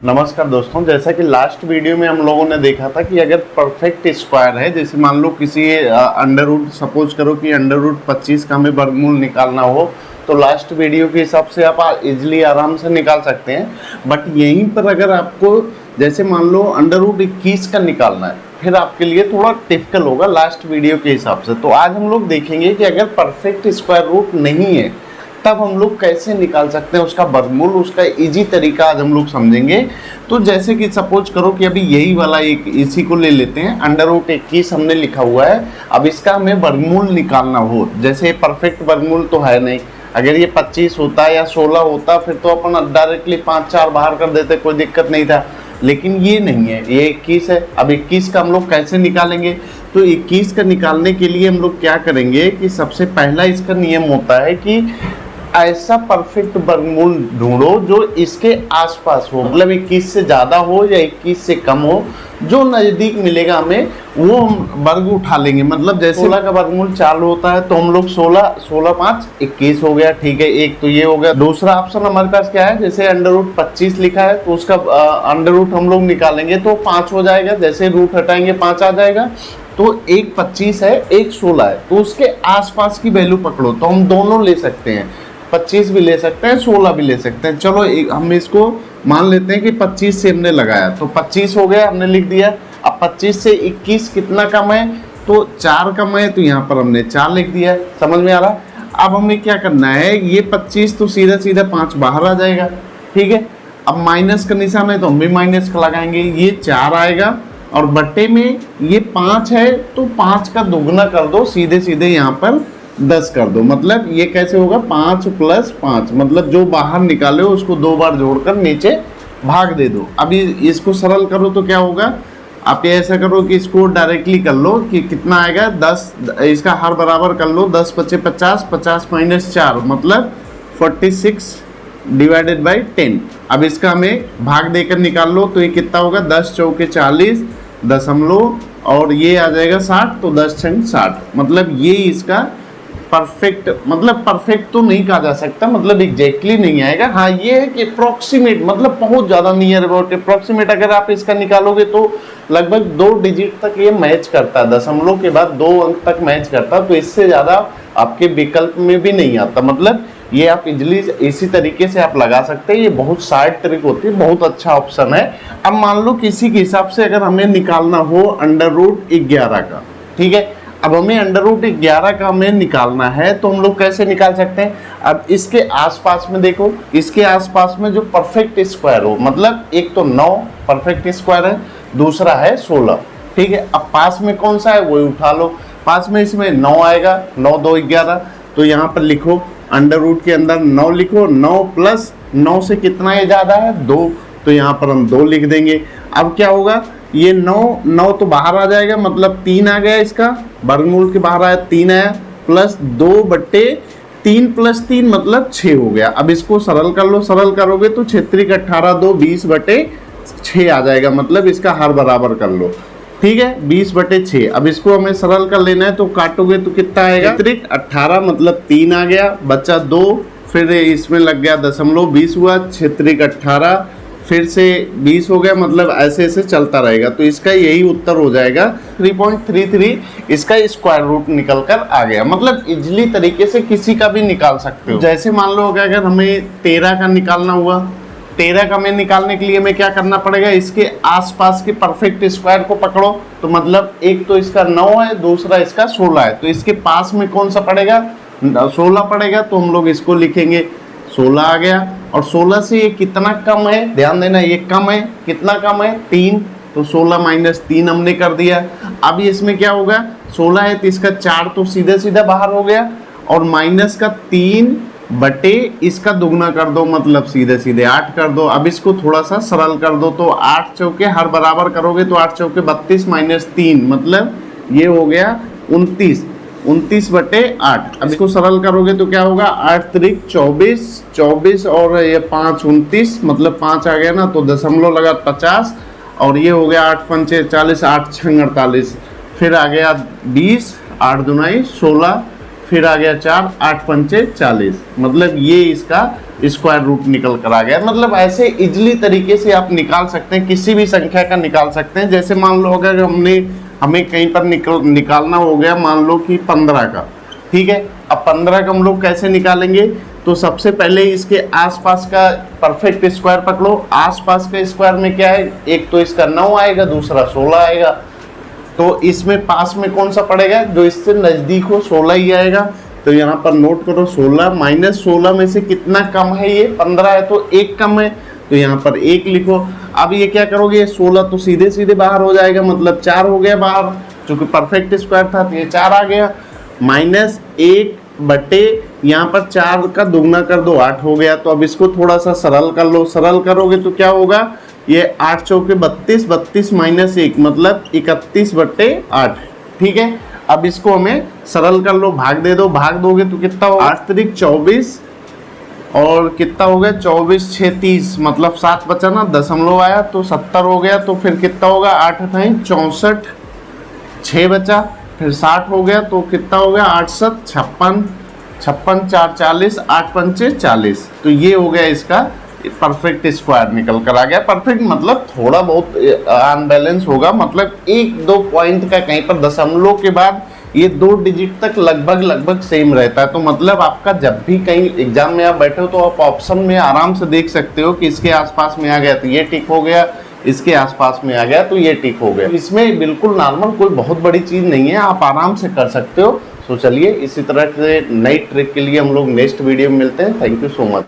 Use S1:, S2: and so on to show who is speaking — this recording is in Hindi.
S1: नमस्कार दोस्तों, जैसा कि लास्ट वीडियो में हम लोगों ने देखा था कि अगर परफेक्ट स्क्वायर है, जैसे मान लो किसी अंडर रूट, सपोज करो कि अंडर रूट 25 का हमें वर्गमूल निकालना हो, तो लास्ट वीडियो के हिसाब से आप इजीली आराम से निकाल सकते हैं। बट यहीं पर अगर आपको जैसे मान लो अंडर रूट 21 का निकालना है, फिर आपके लिए थोड़ा टिपिकल होगा लास्ट वीडियो के हिसाब से। तो आज हम लोग देखेंगे कि अगर परफेक्ट स्क्वायर रूट नहीं है तब हम लोग कैसे निकाल सकते हैं उसका वर्गमूल, उसका इजी तरीका आज हम लोग समझेंगे। तो जैसे कि सपोज करो कि अभी यही वाला एक इसी को ले लेते हैं, अंडर रूट 21 हमने लिखा हुआ है। अब इसका हमें वर्गमूल निकालना हो, जैसे परफेक्ट वर्गमूल तो है नहीं, अगर ये 25 होता या 16 होता फिर तो अपन डायरेक्टली 5-4 बाहर कर देते, कोई दिक्कत नहीं था। लेकिन ये नहीं है, ये 21 है। अब 21 का हम लोग कैसे निकालेंगे? तो 21 का निकालने के लिए हम लोग क्या करेंगे कि सबसे पहला इसका नियम होता है कि ऐसा परफेक्ट वर्गमूल ढूंढो जो इसके आसपास हो, मतलब 21 से ज़्यादा हो या 21 से कम हो, जो नज़दीक मिलेगा हमें वो हम वर्ग उठा लेंगे। मतलब जैसे 16 का वर्गमूल 4 होता है तो हम लोग 16 5 21 हो गया, ठीक है, एक तो ये हो गया। दूसरा ऑप्शन हमारे पास क्या है, जैसे अंडर रूट 25 लिखा है तो उसका अंडर रूट हम लोग निकालेंगे तो 5 हो जाएगा, जैसे रूट हटाएंगे 5 आ जाएगा। तो एक 25 है, एक 16 है, तो उसके आसपास की वैल्यू पकड़ो, तो हम दोनों ले सकते हैं, 25 भी ले सकते हैं, 16 भी ले सकते हैं। चलो हम इसको मान लेते हैं कि 25 से हमने लगाया तो 25 हो गया, हमने लिख दिया। अब 25 से 21 कितना कम है? तो 4 कम है, तो यहाँ पर हमने 4 लिख दिया। समझ में आ रहा? अब हमें क्या करना है, ये 25 तो सीधा सीधा 5 बाहर आ जाएगा, ठीक है। अब माइनस का निशान है तो हम भी माइनस का लगाएंगे, ये 4 आएगा और बट्टे में ये 5 है तो 5 का दोगुना कर दो, सीधे सीधे यहाँ पर 10 कर दो। मतलब ये कैसे होगा, 5 + 5, मतलब जो बाहर निकाले उसको 2 बार जोड़कर नीचे भाग दे दो। अभी इसको सरल करो तो क्या होगा, आप ये ऐसा करो कि इसको डायरेक्टली कर लो कि कितना आएगा, 10, इसका हर बराबर कर लो, 10 × 5 = 50, 50 - 4 मतलब 46 / 10। अब इसका हमें भाग देकर निकाल लो तो ये कितना होगा, 10 × 4 = 40 दशमलव, और ये आ जाएगा 60, तो 10 × 60, मतलब ये इसका परफेक्ट, मतलब परफेक्ट तो नहीं कहा जा सकता, मतलब एग्जैक्टली नहीं आएगा। हाँ ये है कि अप्रोक्सीमेट, मतलब बहुत ज़्यादा नियर अबाउट अप्रोक्सीमेट अगर आप इसका निकालोगे तो लगभग 2 डिजिट तक ये मैच करता है, दशमलव के बाद 2 अंक तक मैच करता है, तो इससे ज़्यादा आपके विकल्प में भी नहीं आता। मतलब ये आप इजली इसी तरीके से आप लगा सकते हैं, ये बहुत शार्ट ट्रिक होती है, बहुत अच्छा ऑप्शन है। अब मान लो किसी के हिसाब से अगर हमें निकालना हो अंडर रूट 11 का, ठीक है, अब हमें अंडर रूट 11 का हमें निकालना है तो हम लोग कैसे निकाल सकते हैं? अब इसके आसपास में देखो, इसके आसपास में जो परफेक्ट स्क्वायर हो, मतलब एक तो 9 परफेक्ट स्क्वायर है, दूसरा है 16, ठीक है। अब पास में कौन सा है वही उठा लो, पास में इसमें 9 आएगा, 9 × 2 = 11, तो यहाँ पर लिखो अंडर रूट के अंदर 9 लिखो, 9 + 9 से कितना ये ज़्यादा है, 2, तो यहाँ पर हम 2 लिख देंगे। अब क्या होगा, ये 9 तो बाहर आ जाएगा, मतलब 3 आ गया, इसका वर्गमूल के बाहर आया, 3 आया, प्लस 2/3 + 3 मतलब 6 हो गया। अब इसको सरल कर लो, सरल करोगे तो 6 × 18 = 2, 20/6 आ जाएगा, मतलब इसका हर बराबर कर लो, ठीक है, 20/6। अब इसको हमें सरल कर लेना है तो काटोगे तो कितना आएगा, 18 मतलब 3 आ गया, बचा 2, फिर इसमें लग गया दशमलव, 20 हुआ, 6 × 18 फिर से 20 हो गया, मतलब ऐसे ऐसे चलता रहेगा। तो इसका यही उत्तर हो जाएगा 3.33, इसका स्क्वायर रूट निकल कर आ गया। मतलब इजली तरीके से किसी का भी निकाल सकते हो। जैसे मान लो अगर हमें 13 का निकालना हुआ, 13 का हमें निकालने के लिए हमें क्या करना पड़ेगा, इसके आसपास के परफेक्ट स्क्वायर को पकड़ो, तो मतलब एक तो इसका 9 है, दूसरा इसका 16 है, तो इसके पास में कौन सा पड़ेगा, 16 पड़ेगा, तो हम लोग इसको लिखेंगे 16 आ गया। और 16 से ये कितना कम है, ध्यान देना, ये कम है, कितना कम है, 3, तो 16 - 3 हमने कर दिया। अब इसमें क्या होगा, 16 है तो इसका 4 तो सीधा सीधा बाहर हो गया, और माइनस का 3 बटे इसका दुगना कर दो, मतलब सीधे सीधे 8 कर दो। अब इसको थोड़ा सा सरल कर दो, तो 8 चौके हर बराबर करोगे तो 8 चौके 32 - 3 मतलब ये हो गया 29, 29/8। अब इसको सरल करोगे तो क्या होगा, 8 × 3 = 24, 24 और ये 5 × 29 मतलब 5 आ गया ना, तो दशमलव लगा 50, और ये हो गया 8 × 5 = 40, 8 × 6 = 48, फिर आ गया 20, 8 × 2 = 16, फिर आ गया 4, 8 × 5 = 40, मतलब ये इसका स्क्वायर रूट निकल कर आ गया। मतलब ऐसे इजली तरीके से आप निकाल सकते हैं, किसी भी संख्या का निकाल सकते हैं। जैसे मान लो अगर हमें कहीं पर निकालना हो गया, मान लो कि 15 का, ठीक है। अब 15 का हम लोग कैसे निकालेंगे, तो सबसे पहले इसके आसपास का परफेक्ट स्क्वायर पकड़ो। आसपास का स्क्वायर में क्या है, एक तो इसका 9 आएगा, दूसरा 16 आएगा। तो इसमें पास में कौन सा पड़ेगा, जो इससे नज़दीक हो, 16 ही आएगा। तो यहाँ पर नोट करो 16 माइनस 16 में से कितना कम है, ये 15 है तो 1 कम है, तो यहाँ पर 1 लिखो। अब ये क्या करोगे, 16 तो सीधे सीधे बाहर हो जाएगा, मतलब 4 हो गया बाहर, चूँकि परफेक्ट स्क्वायर था तो ये 4 आ गया। माइनस 1 बटे यहाँ पर 4 का दुगना कर दो, 8 हो गया। तो अब इसको थोड़ा सा सरल कर लो, सरल करोगे तो क्या होगा, ये 8 चौके 32, 32 माइनस 1 मतलब 31 बटे 8, ठीक है। अब इसको हमें सरल कर लो, भाग दे दो, भाग दोगे तो कितना होगा, 8 त्रिक 24 और कितना हो गया 24 6 30, मतलब 7 बचा ना, दशमलव आया तो 70 हो गया। तो फिर कितना होगा, 8 अठाई 64, 6 बचा, फिर 60 हो गया तो कितना हो गया, 8 7 56, 56 4 40, 8 पंचे 40। तो ये हो गया इसका परफेक्ट स्क्वायर निकल कर आ गया। परफेक्ट मतलब थोड़ा बहुत अनबैलेंस होगा, मतलब 1-2 पॉइंट का कहीं पर दशमलव के बाद ये 2 डिजिट तक लगभग सेम रहता है। तो मतलब आपका जब भी कहीं एग्जाम में आप बैठे हो तो आप ऑप्शन में आराम से देख सकते हो कि इसके आसपास में आ गया तो ये टिक हो गया, इसके आसपास में आ गया तो ये टिक हो गया। इसमें बिल्कुल नॉर्मल, कोई बहुत बड़ी चीज़ नहीं है, आप आराम से कर सकते हो। तो चलिए इसी तरह से नई ट्रिक के लिए हम लोग नेक्स्ट वीडियो में मिलते हैं। Thank you so much.